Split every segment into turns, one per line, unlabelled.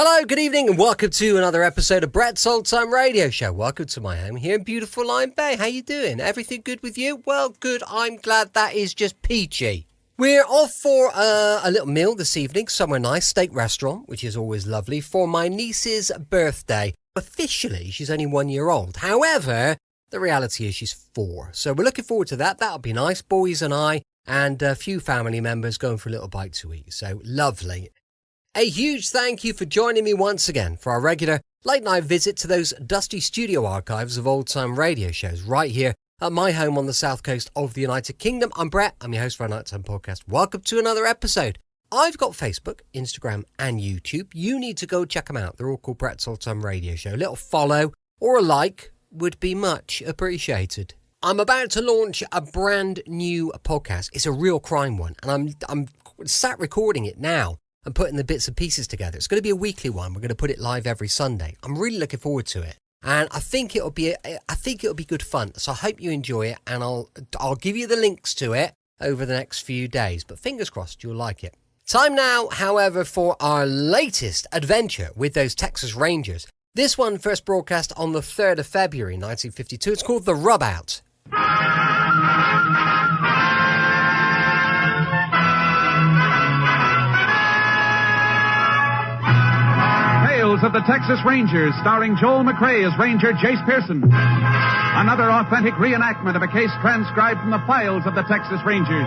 Hello, good evening, and welcome to another episode of Brett's Old-Time Radio Show. Welcome to my home here in beautiful Lyme Bay. How you doing? Everything good with you? Well, good. I'm glad that is just peachy. We're off for a little meal this evening, somewhere nice, steak restaurant, which is always lovely, for my niece's birthday. Officially, she's only 1 year old. However, the reality is she's 4. So we're looking forward to that. That'll be nice. Boys and I, and a few family members going for a little bite to eat. So lovely. A huge thank you for joining me once again for our regular late night visit to those dusty studio archives of old time radio shows right here at my home on the south coast of the United Kingdom. I'm Brett, I'm your host for our Nighttime podcast. Welcome to another episode. I've got Facebook, Instagram and YouTube. You need to go check them out. They're all called Brett's Old Time Radio Show. A little follow or a like would be much appreciated. I'm about to launch a brand new podcast. It's a real crime one, and I'm sat recording it now. I'm putting the bits and pieces together. It's going to be a weekly one. We're going to put it live every Sunday. I'm really looking forward to it, and I think it'll be good fun. So I hope you enjoy it, and I'll give you the links to it over the next few days. But fingers crossed you'll like it. Time now, however, for our latest adventure with those Texas Rangers. This one first broadcast on the 3rd of February 1952. It's called The Rub Out.
Tales of the Texas Rangers, starring Joel McRae as Ranger Jace Pearson. Another authentic reenactment of a case transcribed from the files of the Texas Rangers.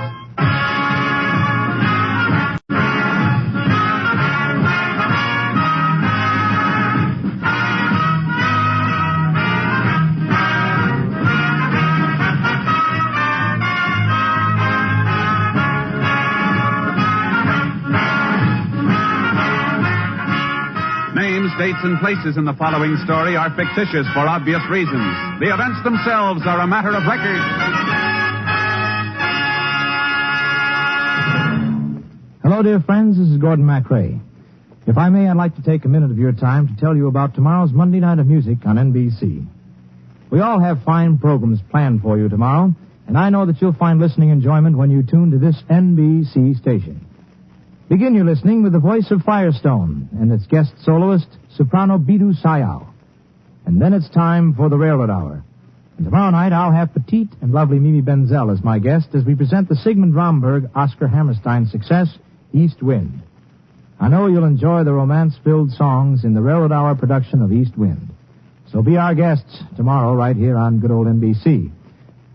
Dates and places in the following story are fictitious for obvious reasons. The events themselves are a matter of record.
Hello, dear friends. This is Gordon MacRae. If I may, I'd like to take a minute of your time to tell you about tomorrow's Monday Night of Music on NBC. We all have fine programs planned for you tomorrow, and I know that you'll find listening enjoyment when you tune to this NBC station. Begin your listening with the voice of Firestone and its guest soloist, soprano Bidu Sayao. And then it's time for the Railroad Hour. And tomorrow night I'll have petite and lovely Mimi Benzel as my guest as we present the Sigmund Romberg Oscar Hammerstein success, East Wind. I know you'll enjoy the romance-filled songs in the Railroad Hour production of East Wind. So be our guests tomorrow right here on good old NBC.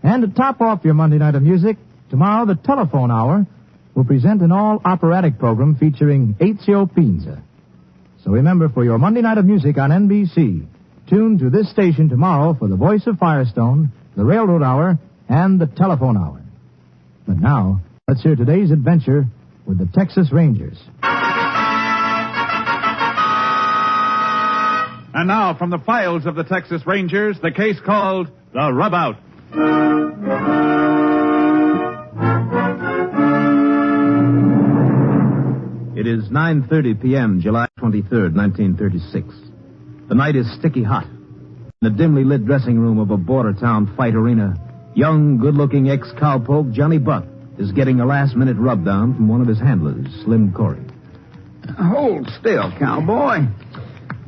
And to top off your Monday Night of Music, tomorrow the Telephone Hour will present an all-operatic program featuring Ezio Pinza. So remember, for your Monday Night of Music on NBC, tune to this station tomorrow for the voice of Firestone, the Railroad Hour, and the Telephone Hour. But now, let's hear today's adventure with the Texas Rangers.
And now, from the files of the Texas Rangers, the case called The Rub Out.
It is 9:30 p.m., July 23rd, 1936. The night is sticky hot. In the dimly lit dressing room of a border town fight arena, young, good-looking ex-cowpoke Johnny Buck is getting a last-minute rub-down from one of his handlers, Slim Corey.
Hold still, cowboy.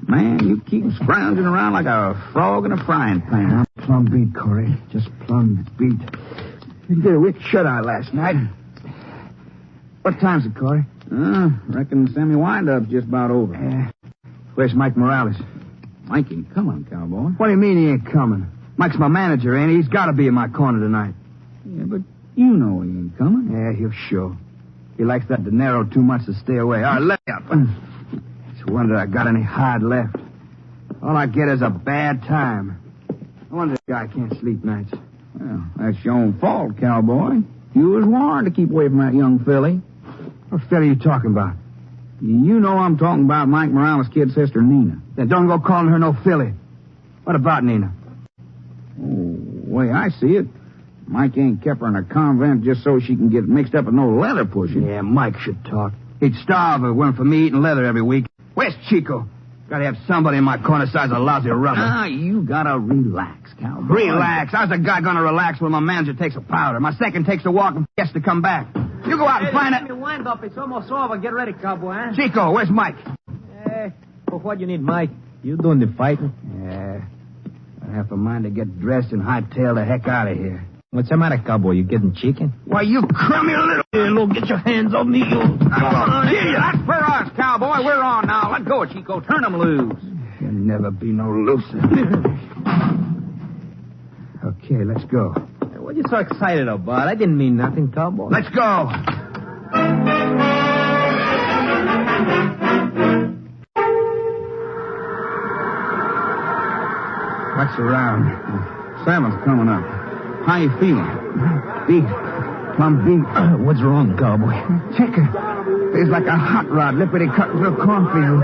Man, you keep scrounging around like a frog in a frying pan.
Plumb beat, Corey. Just plumb beat.
You did a wicked shut-eye last night.
What time's it, Corey?
Reckon the semi-wind-up's just about over.
Where's Mike Morales?
Mike ain't coming, cowboy.
What do you mean he ain't coming? Mike's my manager, ain't he? He's got to be in my corner tonight.
Yeah, but you know he ain't coming.
Yeah, he'll show. He likes that dinero too much to stay away. All right, let me up. It's a wonder I got any hide left. All I get is a bad time. No wonder the guy can't sleep nights.
Well, that's your own fault, cowboy. You was warned to keep away from that young filly.
What filly are you talking about?
You know I'm talking about Mike Morales' kid sister, Nina.
Then don't go calling her no filly. What about Nina?
Oh, way I see it, Mike ain't kept her in a convent just so she can get mixed up with no leather pushing.
Yeah, Mike should talk. He'd starve if it weren't for me eating leather every week. Where's Chico? Gotta have somebody in my corner size of lousy rubber.
Ah, you gotta relax, cowboy.
Relax? How's a guy gonna relax when my manager takes a powder? My second takes a walk and gets to come back. You go out and find it.
Give me wind up. It's almost over. Get ready, cowboy, huh?
Chico, where's Mike?
what do you need, Mike? You doing the fighting?
Yeah. I have a mind to get dressed and hightail the heck out of here.
What's the matter, cowboy? You getting chicken?
Why, you crummy little...
Get your hands on me, you...
That's for us, cowboy. We're on now. Let go, Chico. Turn them loose. You'll never be no looser. Okay, let's go.
What are you so excited about? I didn't mean nothing, cowboy.
Let's go. What's around? Salmon's coming up. How you feeling? Beat. Plumb beat.
What's wrong, cowboy?
Ticker. Feels like a hot rod lippity cutting through a cornfield.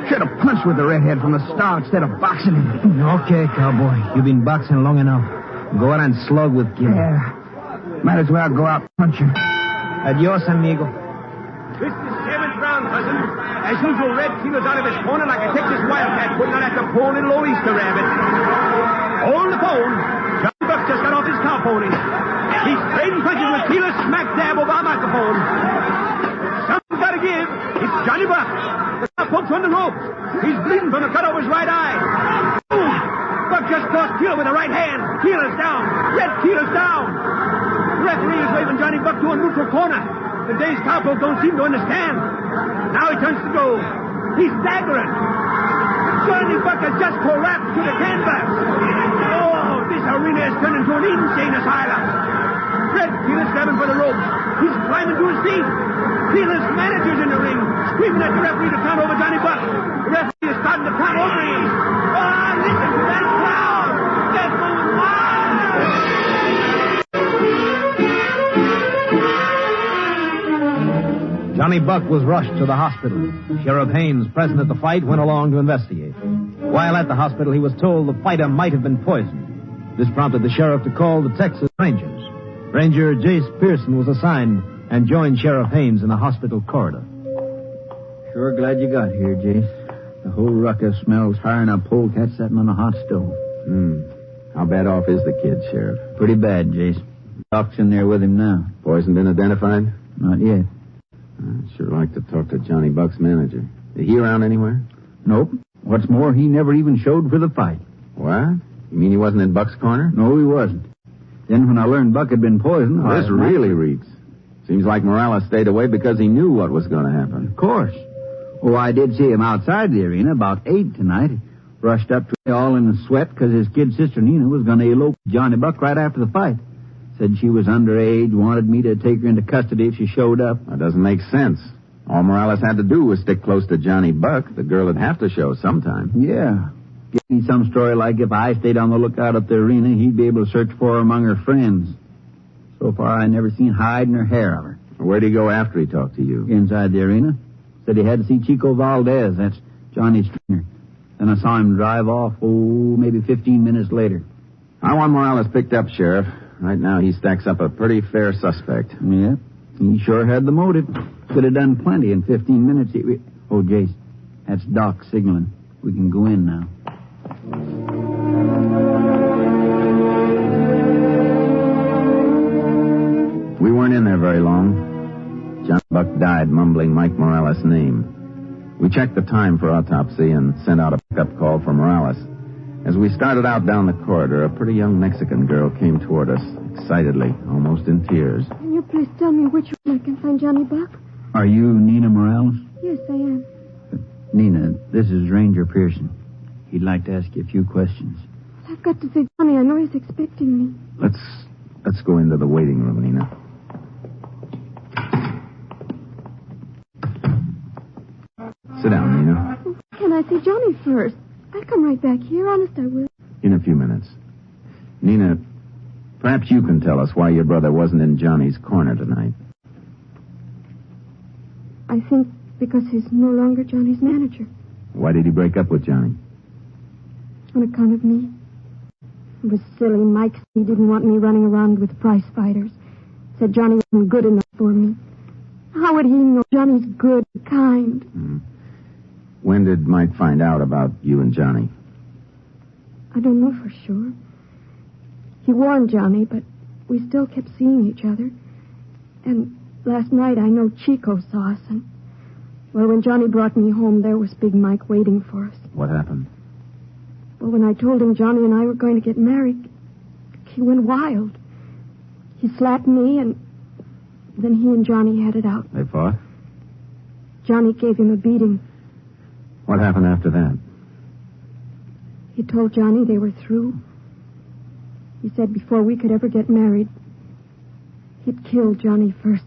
Should have punched with the redhead from the start instead of boxing him.
Okay, cowboy. You've been boxing long enough. Go out and slug with Gilly.
Yeah. Might as well go out and punch him.
Adios, amigo.
This is 7th round, cousin. As usual, Red feels out of his corner like a Texas wildcat putting out at the poor little old Easter rabbit. On the phone, Johnny Buck just got off his cow pony. He's trading punches with Keeler smack dab over our microphone. Something's got to give. It's Johnny Buck. The cowpoke's on the ropes. He's bleeding from a cut over his right eye. Ooh, Buck just crossed Keeler with the right hand. Keeler's down. Red Keeler's down. The referee is waving Johnny Buck to a neutral corner. The day's cowpoke don't seem to understand. Now he turns to go. He's staggering. Johnny Buck has just collapsed to the canvas. Oh, this arena has turned into an insane asylum. Red Keeler's grabbing for the ropes. He's climbing to his feet. Keeler's manager's in the ring, screaming at the referee to count over Johnny Buck. The referee is starting to count over him. Oh, listen to that crowd. They're going wild.
Johnny Buck was rushed to the hospital. Sheriff Haynes, present at the fight, went along to investigate. While at the hospital, he was told the fighter might have been poisoned. This prompted the sheriff to call the Texas Rangers. Ranger Jace Pearson was assigned and joined Sheriff Haynes in the hospital corridor.
Sure glad you got here, Jace. The whole ruckus smells higher than a polecat sitting on a hot stove.
How bad off is the kid, Sheriff?
Pretty bad, Jace. Doc's in there with him now.
Poison been identified?
Not yet.
I'd sure like to talk to Johnny Buck's manager. Is he around anywhere?
Nope. What's more, he never even showed for the fight.
What? You mean he wasn't in Buck's corner?
No, he wasn't. Then when I learned Buck had been poisoned...
This really reeks. Seems like Morales stayed away because he knew what was going to happen.
Of course. Oh, I did see him outside the arena about 8 tonight. He rushed up to me all in a sweat because his kid sister Nina was going to elope with Johnny Buck right after the fight. Said she was underage, wanted me to take her into custody if she showed up.
That doesn't make sense. All Morales had to do was stick close to Johnny Buck. The girl would have to show sometime.
Yeah. Give me some story like if I stayed on the lookout at the arena, he'd be able to search for her among her friends. So far, I never seen hide nor hair of her.
Where'd he go after he talked to you?
Inside the arena. Said he had to see Chico Valdez. That's Johnny's trainer. Then I saw him drive off, maybe 15 minutes later.
I want Morales picked up, Sheriff. Right now, he stacks up a pretty fair suspect.
Yeah, he sure had the motive. Could have done plenty in 15 minutes. Oh, Jace, that's Doc signaling. We can go in now.
We weren't in there very long. John Buck died mumbling Mike Morales' name. We checked the time for autopsy and sent out a pickup call for Morales. As we started out down the corridor, a pretty young Mexican girl came toward us, excitedly, almost in tears.
Can you please tell me which one I can find Johnny Buck?
Are you Nina Morales?
Yes, I am.
Nina, this is Ranger Pearson. He'd like to ask you a few questions.
I've got to see Johnny. I know he's expecting me.
Let's go into the waiting room, Nina. Sit down, Nina.
Can I see Johnny first? I'll come right back here. Honest, I will.
In a few minutes. Nina, perhaps you can tell us why your brother wasn't in Johnny's corner tonight.
I think because he's no longer Johnny's manager.
Why did he break up with Johnny?
On account of me. It was silly. Mike said he didn't want me running around with prize fighters. Said Johnny wasn't good enough for me. How would he know Johnny's good, kind?
When did Mike find out about you and Johnny?
I don't know for sure. He warned Johnny, but we still kept seeing each other. And last night I know Chico saw us, and Well, when Johnny brought me home, there was Big Mike waiting for us.
What happened?
Well, when I told him Johnny and I were going to get married, he went wild. He slapped me, and then he and Johnny had it out.
They fought?
Johnny gave him a beating.
What happened after that?
He told Johnny they were through. He said before we could ever get married, he'd kill Johnny first.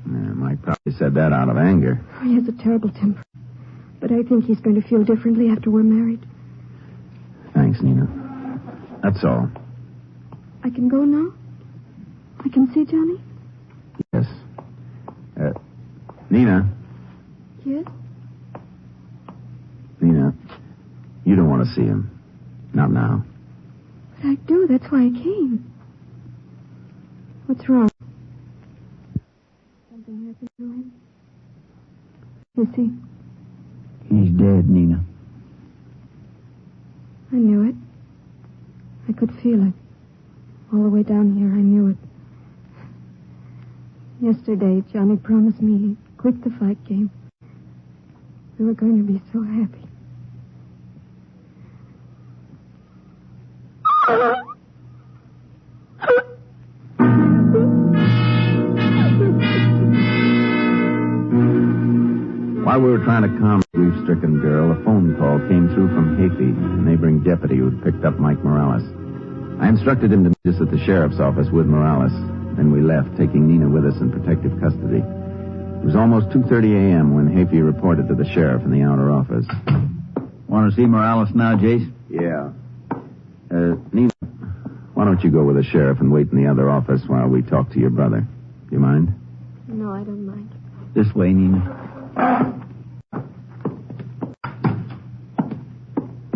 Yeah, Mike probably said that out of anger.
He has a terrible temper. But I think he's going to feel differently after we're married.
Thanks, Nina. That's all.
I can go now? I can see Johnny?
Yes. Nina.
Yes?
Nina, you don't want to see him. Not now.
But I do. That's why I came. What's wrong? Something happened to him? Is he?
He's dead, Nina.
I knew it. I could feel it. All the way down here, I knew it. Yesterday, Johnny promised me he'd quit the fight game. We were going to be so happy.
While we were trying to calm the grief-stricken girl, a phone call came through from Hafey, a neighboring deputy who'd picked up Mike Morales. I instructed him to meet us at the sheriff's office with Morales. Then we left, taking Nina with us in protective custody. It was almost 2:30 a.m. when Hafey reported to the sheriff in the outer office.
Want to see Morales now, Jace?
Yeah. Nina, why don't you go with the sheriff and wait in the other office while we talk to your brother? Do you mind?
No, I don't mind.
This way, Nina.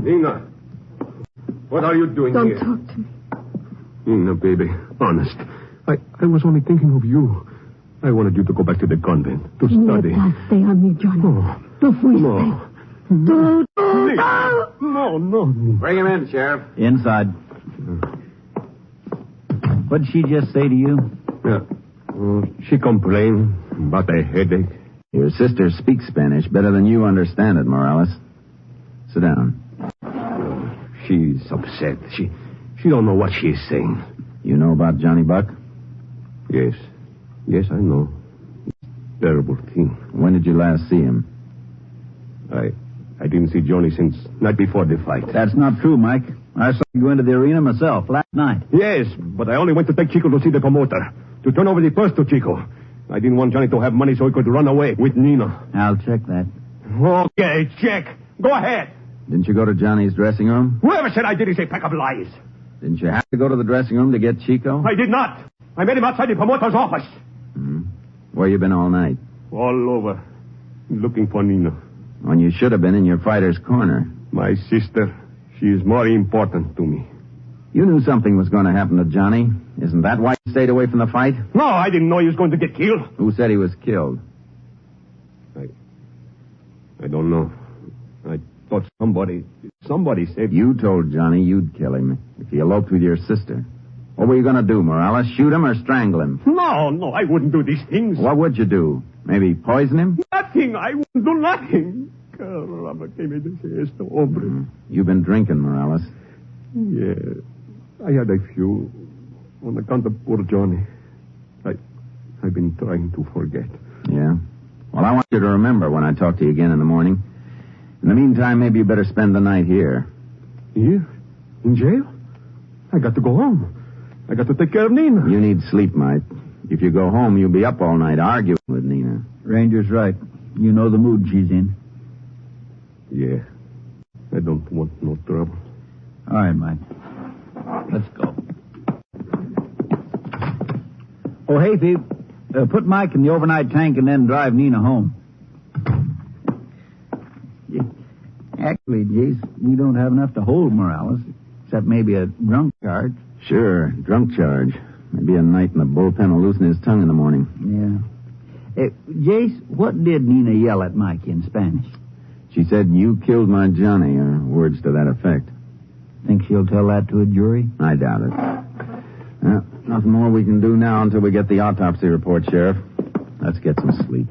Nina, what are you doing
Don't
here?
talk to me.
Nina, baby, honest. I was only thinking of you. I wanted you to go back to the convent, to study.
Let that stay on me, Johnny.
No.
No fuiste.
No.
No.
No.
Bring him in, Sheriff.
Inside. What did she just say to you?
Yeah. She complained about a headache.
Your sister speaks Spanish better than you understand it, Morales. Sit down.
She's upset. She don't know what she's saying.
You know about Johnny Buck?
Yes. Yes, I know. Terrible thing.
When did you last see him?
I didn't see Johnny since night before the fight.
That's not true, Mike. I saw you go into the arena myself last night.
Yes, but I only went to take Chico to see the promoter. To turn over the purse to Chico. I didn't want Johnny to have money so he could run away with Nina.
I'll check that.
Okay, check. Go ahead.
Didn't you go to Johnny's dressing room?
Whoever said I did is a pack of lies.
Didn't you have to go to the dressing room to get Chico?
I did not. I met him outside the promoter's office.
Where you been all night?
All over. Looking for Nina.
When you should have been in your fighter's corner.
My sister. She is more important to me.
You knew something was going to happen to Johnny. Isn't that why you stayed away from the fight?
No, I didn't know he was going to get killed.
Who said he was killed?
I don't know. I thought somebody said...
You told Johnny you'd kill him if he eloped with your sister. What were you going to do, Morales? Shoot him or strangle him?
No, I wouldn't do these things.
What would you do? Maybe poison him?
Nothing. I wouldn't do nothing. Caramba, que me dice esto, hombre.
You've been drinking, Morales.
Yeah. I had a few on account of poor Johnny. I've been trying to forget.
Yeah? Well, I want you to remember when I talk to you again in the morning. In the meantime, maybe you better spend the night here.
Here? In jail? I got to go home. I got to take care of Nina.
You need sleep, Mike. If you go home, you'll be up all night arguing with Nina.
Ranger's right. You know the mood she's in.
Yeah. I don't want no trouble.
All right, Mike. Let's go. Oh, Hafey, put Mike in the overnight tank and then drive Nina home. Actually, Jace, we don't have enough to hold Morales, except maybe a drunk charge.
Sure, drunk charge. Maybe a night in the bullpen will loosen his tongue in the morning.
Yeah. Jace, what did Nina yell at Mike in Spanish?
She said, "You killed my Johnny," or words to that effect.
Think she'll tell that to a jury?
I doubt it. Well, nothing more we can do now until we get the autopsy report, Sheriff. Let's get some sleep.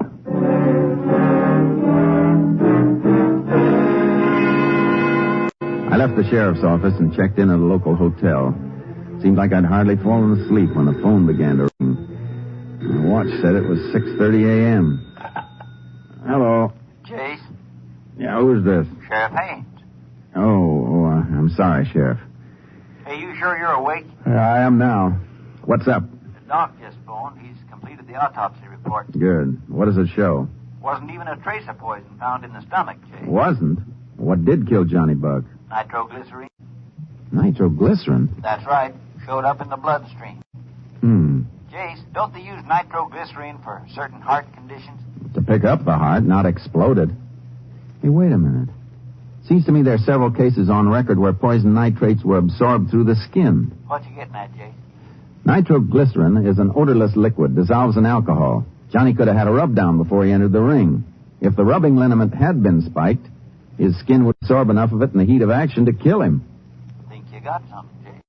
I left the sheriff's office and checked in at a local hotel. Seemed like I'd hardly fallen asleep when the phone began to ring. My watch said it was 6:30 a.m. Hello.
Chase?
Yeah, who's this?
Sheriff Haynes.
I'm sorry, Sheriff.
Hey, you sure you're awake?
I am now. What's up?
The doc just phoned. He's completed the autopsy report.
Good. What does it show?
Wasn't even a trace of poison found in the stomach, Chase.
Wasn't? What did kill Johnny Buck?
Nitroglycerine.
Nitroglycerin?
That's right. Showed up in the bloodstream. Chase, don't they use nitroglycerine for certain heart conditions?
To pick up the heart, not explode it. Hey, wait a minute. Seems to me there are several cases on record where poison nitrates were absorbed through the skin.
What you getting at, Chase?
Nitroglycerin is an odorless liquid, dissolves in alcohol. Johnny could have had a rub down before he entered the ring. If the rubbing liniment had been spiked, his skin would absorb enough of it in the heat of action to kill him.
Think you got something, Chase?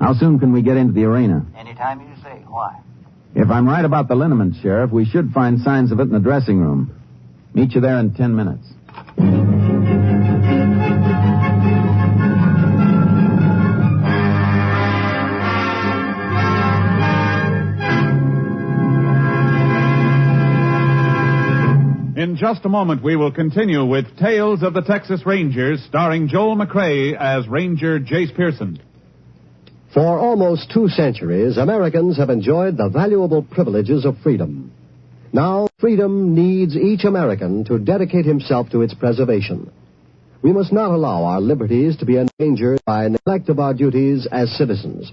How soon can we get into the arena?
Anytime you say. Why?
If I'm right about the liniment, Sheriff, we should find signs of it in the dressing room. Meet you there in 10 minutes.
In just a moment, we will continue with Tales of the Texas Rangers, starring Joel McCrea as Ranger Jace Pearson.
For almost 2 centuries, Americans have enjoyed the valuable privileges of freedom. Now, freedom needs each American to dedicate himself to its preservation. We must not allow our liberties to be endangered by neglect of our duties as citizens.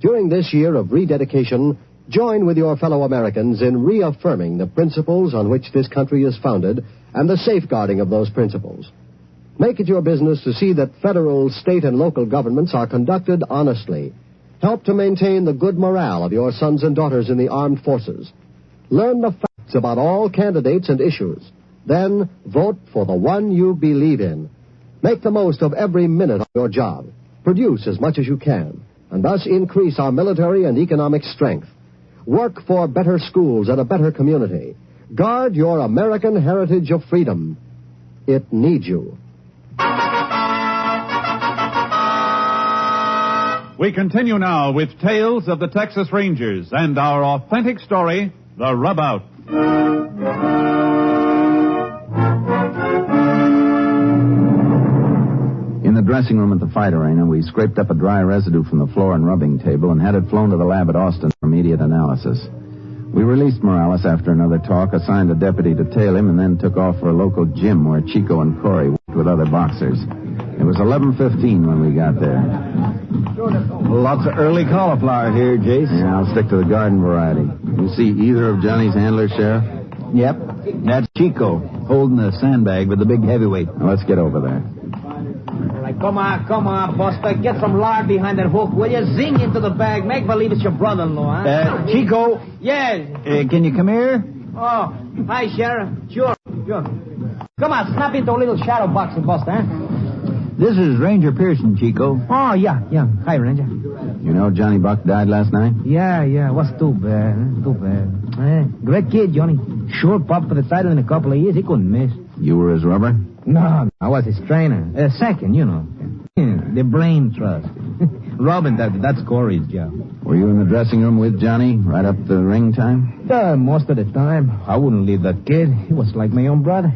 During this year of rededication, join with your fellow Americans in reaffirming the principles on which this country is founded and the safeguarding of those principles. Make it your business to see that federal, state, and local governments are conducted honestly. Help to maintain the good morale of your sons and daughters in the armed forces. Learn the facts about all candidates and issues. Then vote for the one you believe in. Make the most of every minute of your job. Produce as much as you can, and thus increase our military and economic strength. Work for better schools and a better community. Guard your American heritage of freedom. It needs you.
We continue now with Tales of the Texas Rangers and our authentic story, The Rubout.
In the dressing room at the fight arena, we scraped up a dry residue from the floor and rubbing table and had it flown to the lab at Austin for immediate analysis. We released Morales after another talk, assigned a deputy to tail him, and then took off for a local gym where Chico and Corey worked with other boxers. It was 11:15 when we got there.
Lots of early cauliflower here, Jace.
Yeah, I'll stick to the garden variety. You see either of Johnny's handlers, Sheriff?
Yep. That's Chico, holding the sandbag with the big heavyweight.
Well, let's get over there.
Come on, Buster. Get some lard behind that hook, will you? Zing into the bag. Make believe it's your brother-in-law, huh?
Chico.
Yes.
Can you come here?
Oh, hi, Sheriff. Sure. Come on, snap into a little shadow boxing, Buster, huh?
This is Ranger Pearson, Chico.
Oh, yeah. Hi, Ranger.
You know Johnny Buck died last night?
Yeah. Was too bad. Great kid, Johnny. Sure popped for the title in a couple of years. He couldn't miss.
You were his rubber?
No, I was his trainer. Second, you know. The brain trust. Robin, that's Corey's job.
Were you in the dressing room with Johnny right up to ring time?
Most of the time. I wouldn't leave that kid. He was like my own brother.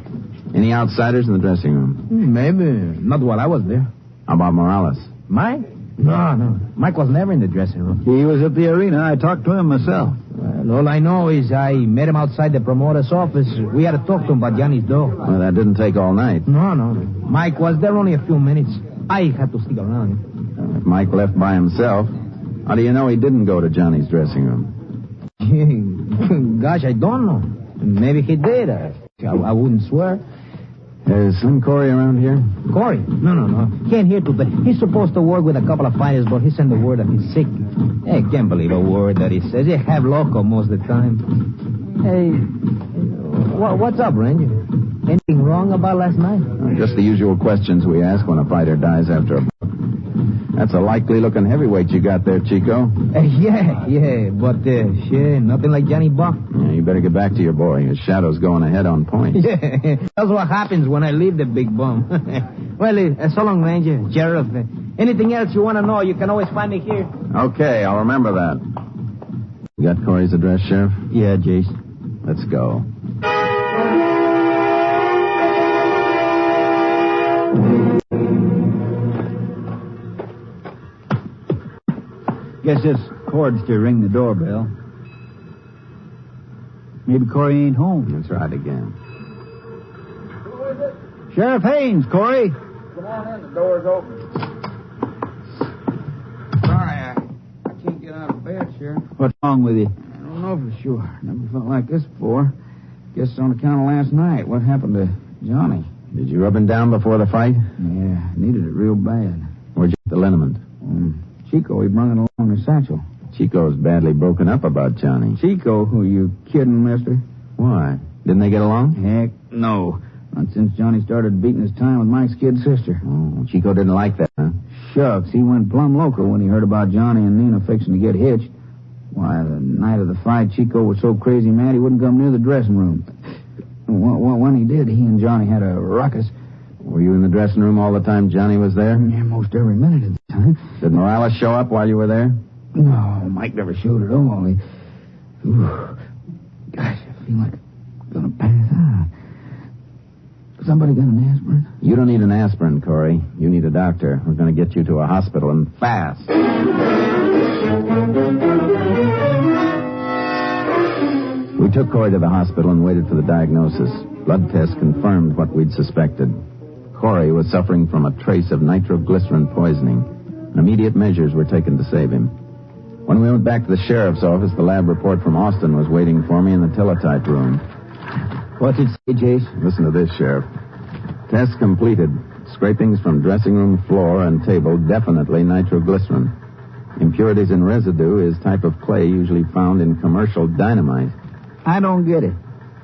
Any outsiders in the dressing room?
Maybe. Not while I was there.
How about Morales?
Mike? No. Mike was never in the dressing room.
He was at the arena. I talked to him myself.
Well, all I know is I met him outside the promoter's office. We had to talk to him about Johnny's dough.
Well, that didn't take all night.
No. Mike was there only a few minutes. I had to stick around.
If Mike left by himself, how do you know he didn't go to Johnny's dressing room?
Gosh, I don't know. Maybe he did. I wouldn't swear.
Is Slim Corey around here?
Corey? No. Can't hear to, but he's supposed to work with a couple of fighters, but he sent the word that he's sick. Hey, can't believe a word that he says. He have loco most of the time. Hey, what's up, Ranger? Anything wrong about last night?
Just the usual questions we ask when a fighter dies after a bout. That's a likely-looking heavyweight you got there, Chico.
Yeah, but, nothing like Johnny Buck.
Yeah, you better get back to your boy. His shadow's going ahead on point.
Yeah, that's what happens when I leave the big bum. Well, so long, Ranger, Sheriff. Anything else you want to know, you can always find me here.
Okay, I'll remember that. You got Corey's address, Sheriff?
Yeah, Jace.
Let's go.
Guess this cord's to ring the doorbell. Maybe Corey ain't home.
That's right again.
Who is it? Sheriff Haynes, Corey.
Come on in, the door's open. Sorry, I can't get out of bed, Sheriff.
What's wrong with you?
I don't know for sure. Never felt like this before. Guess on account of last night. What happened to Johnny?
Did you rub him down before the fight?
Yeah, needed it real bad.
Where'd you get the liniment?
Chico, he brung it along in his satchel.
Chico's badly broken up about Johnny.
Chico? Who, you kidding, mister?
Why? Didn't they get along?
Heck, no. Not since Johnny started beating his time with Mike's kid sister.
Oh, Chico didn't like that, huh?
Shucks, he went plumb loco when he heard about Johnny and Nina fixing to get hitched. Why, the night of the fight, Chico was so crazy mad he wouldn't come near the dressing room. When he did, he and Johnny had a ruckus.
Were you in the dressing room all the time Johnny was there?
Yeah, most every minute of the time.
Did Morales show up while you were there?
No, Mike never showed at all. Gosh, I feel like I'm going to pass out. Somebody got an aspirin?
You don't need an aspirin, Corey. You need a doctor. We're going to get you to a hospital, and fast. We took Corey to the hospital and waited for the diagnosis. Blood tests confirmed what we'd suspected. Corey was suffering from a trace of nitroglycerin poisoning. Immediate measures were taken to save him. When we went back to the sheriff's office, the lab report from Austin was waiting for me in the teletype room.
What's it say, Jace?
Listen to this, Sheriff. Test completed. Scrapings from dressing room floor and table, definitely nitroglycerin. Impurities in residue is type of clay usually found in commercial dynamite.
I don't get it.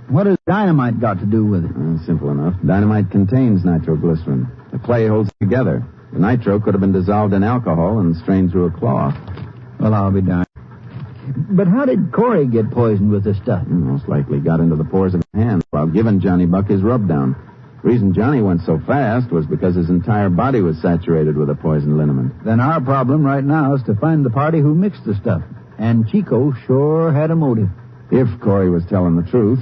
What has dynamite got to do with it?
Simple enough. Dynamite contains nitroglycerin. The clay holds it together. The nitro could have been dissolved in alcohol and strained through a cloth.
Well, I'll be darned. But how did Corey get poisoned with this stuff?
Most likely got into the pores of his hands while giving Johnny Buck his rub-down. The reason Johnny went so fast was because his entire body was saturated with a poison liniment.
Then our problem right now is to find the party who mixed the stuff. And Chico sure had a motive.
If Corey was telling the truth.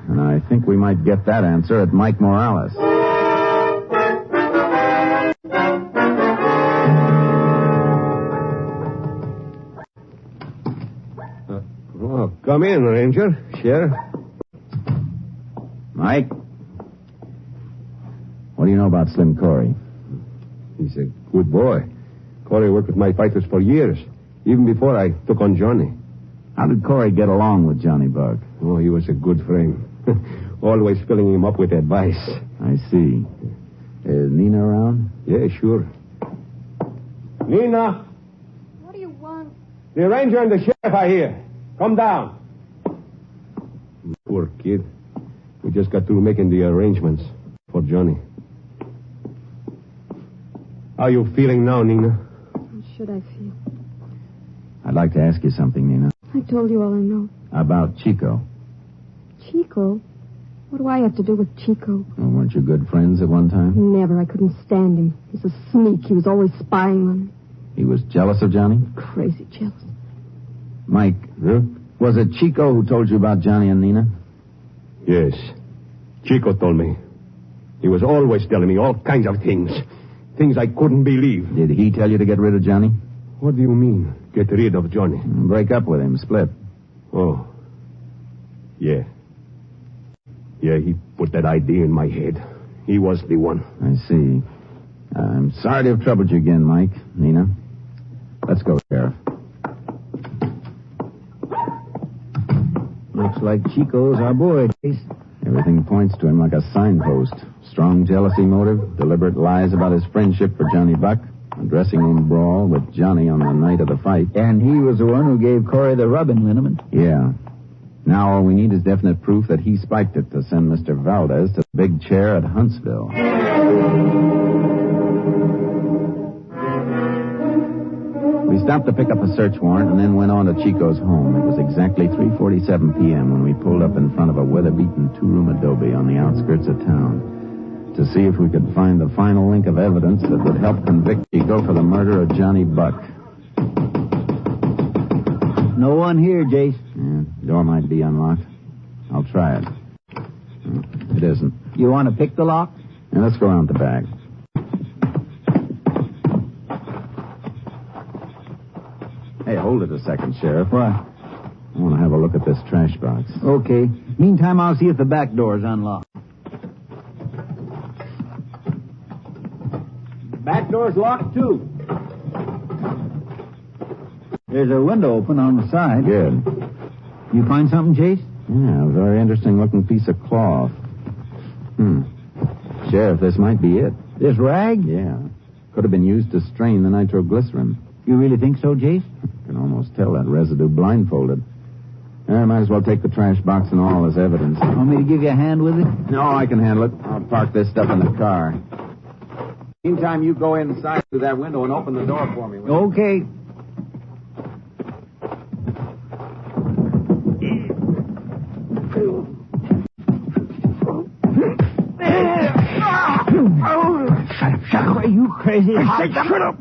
And I think we might get that answer at Mike Morales.
Come in, Ranger. Sheriff.
Mike? What do you know about Slim Corey?
He's a good boy. Corey worked with my fighters for years, even before I took on Johnny.
How did Corey get along with Johnny Buck?
Oh, he was a good friend. Always filling him up with advice.
I see. Is Nina around?
Yeah, sure. Nina!
What do you want?
The ranger and the sheriff are here. Come down. Poor kid. We just got through making the arrangements for Johnny. How are you feeling now, Nina?
How should I feel?
I'd like to ask you something, Nina.
I told you all I know.
About Chico.
Chico? What do I have to do with Chico?
Oh, weren't you good friends at one time?
Never. I couldn't stand him. He was a sneak. He was always spying on me.
He was jealous of Johnny?
Crazy jealous.
Mike, was it Chico who told you about Johnny and Nina?
Yes. Chico told me. He was always telling me all kinds of things. Things I couldn't believe.
Did he tell you to get rid of Johnny?
What do you mean, get rid of Johnny?
Break up with him, split.
Oh. Yeah. Yeah, he put that idea in my head. He was the one.
I see. I'm sorry to have troubled you again, Mike. Nina. Let's go, Sheriff.
Looks like Chico's our boy, Jace.
Everything points to him like a signpost. Strong jealousy motive, deliberate lies about his friendship for Johnny Buck, a dressing room brawl with Johnny on the night of the fight.
And he was the one who gave Corey the rubbing liniment.
Yeah. Now all we need is definite proof that he spiked it to send Mr. Valdez to the big chair at Huntsville. stopped to pick up a search warrant and then went on to Chico's home. It was exactly 3:47 p.m. when we pulled up in front of a weather-beaten two-room adobe on the outskirts of town to see if we could find the final link of evidence that would help convict Chico for the murder of Johnny Buck.
No one here, Jace.
Yeah, door might be unlocked. I'll try it. It isn't.
You want to pick the lock?
Yeah, let's go around the back. Hey, hold it a second, Sheriff.
What?
I want to have a look at this trash box.
Okay. Meantime, I'll see if the back door's unlocked. Back door's locked, too. There's a window open on the side.
Good.
You find something, Chase?
Yeah, a very interesting-looking piece of cloth. Sheriff, this might be it.
This rag?
Yeah. Could have been used to strain the nitroglycerin.
You really think so, Jace?
I can almost tell that residue blindfolded. I might as well take the trash box and all as evidence.
Want me to give you a hand with it?
No, I can handle it. I'll park this stuff in the car. Meantime, you go inside through that window and open the door for me.
Okay. Shut up. Are you crazy?
I said shut up.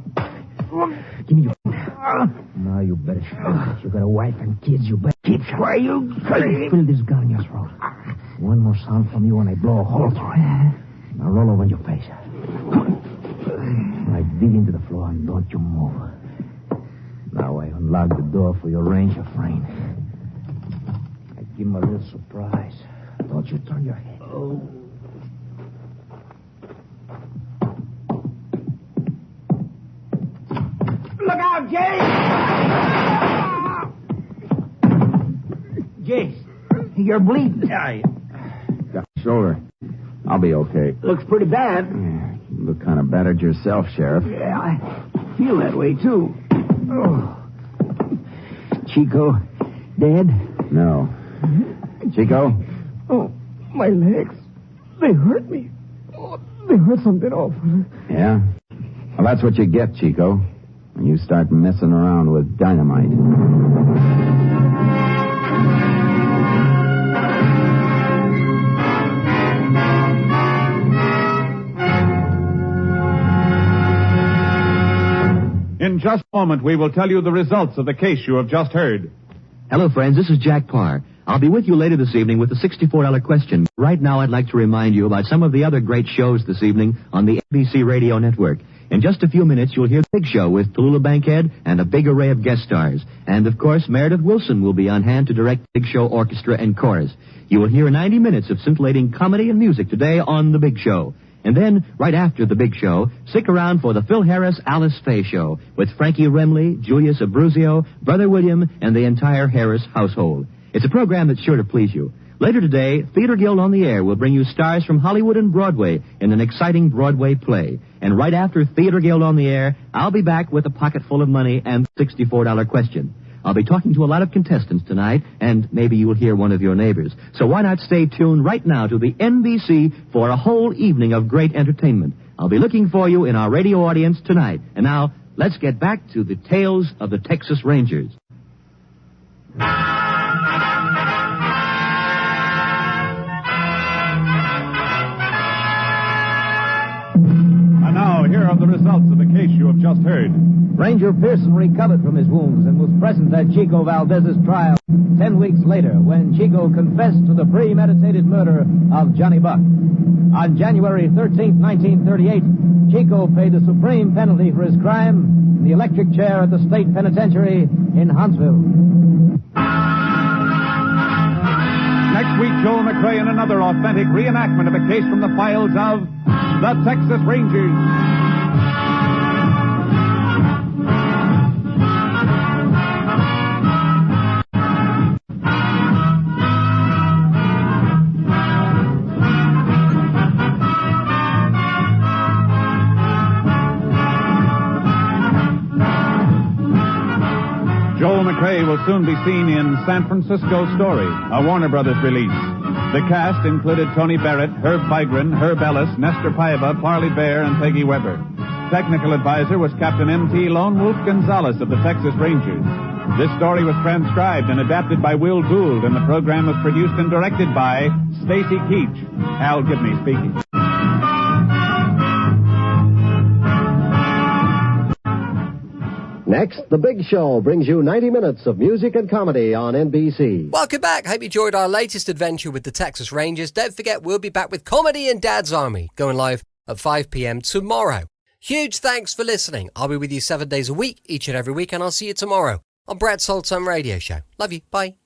Give me your phone. No, you better shut up. You got a wife and kids. You better keep shut up.
Why are you crazy?
Fill this gun in your throat. One more sound from you and I blow a hole through it. Now roll over on your face. I dig into the floor and don't you move. Now I unlock the door for your ranger friend. I give him a little surprise. Don't you turn your head. Oh.
Look out, Jace!
Jace, you're bleeding.
Yeah, got my shoulder. I'll be okay.
Looks pretty bad.
Yeah, you look kind of battered yourself, Sheriff.
Yeah, I feel that way, too. Oh. Chico, dead?
No. Chico?
Oh, my legs. They hurt me. Oh, they hurt something awful.
Yeah? Well, that's what you get, Chico. When you start messing around with dynamite.
In just a moment, we will tell you the results of the case you have just heard.
Hello, friends. This is Jack Parr. I'll be with you later this evening with the $64 question. Right now, I'd like to remind you about some of the other great shows this evening on the NBC Radio Network. In just a few minutes, you'll hear The Big Show with Tallulah Bankhead and a big array of guest stars. And, of course, Meredith Wilson will be on hand to direct the Big Show orchestra and chorus. You will hear 90 minutes of scintillating comedy and music today on The Big Show. And then, right after The Big Show, stick around for the Phil Harris Alice Faye Show with Frankie Remley, Julius Abruzio, Brother William, and the entire Harris household. It's a program that's sure to please you. Later today, Theater Guild on the Air will bring you stars from Hollywood and Broadway in an exciting Broadway play. And right after Theater Guild on the Air, I'll be back with a pocket full of money and the $64 question. I'll be talking to a lot of contestants tonight, and maybe you'll hear one of your neighbors. So why not stay tuned right now to the NBC for a whole evening of great entertainment. I'll be looking for you in our radio audience tonight. And now, let's get back to the tales of the Texas Rangers.
And now, here are the results of the case you have just heard.
Ranger Pearson recovered from his wounds and was present at Chico Valdez's trial 10 weeks later when Chico confessed to the premeditated murder of Johnny Buck. On January 13, 1938, Chico paid the supreme penalty for his crime in the electric chair at the state penitentiary in Huntsville.
Next week, Joel McRae in another authentic reenactment of a case from the files of the Texas Rangers. Joel McRae will soon be seen in San Francisco Story, a Warner Brothers release. The cast included Tony Barrett, Herb Vigran, Herb Ellis, Nestor Paiva, Parley Bear, and Peggy Weber. technical advisor was Captain M.T. Lone Wolf Gonzalez of the Texas Rangers. This story was transcribed and adapted by Will Gould, and the program was produced and directed by Stacy Keach. Hal Gibney speaking.
Next, The Big Show brings you 90 minutes of music and comedy on NBC.
Welcome back. Hope you enjoyed our latest adventure with the Texas Rangers. Don't forget, we'll be back with Comedy in Dad's Army, going live at 5 p.m. tomorrow. Huge thanks for listening. I'll be with you 7 days a week, each and every week, and I'll see you tomorrow on Bret's Old Time Radio Show. Love you. Bye.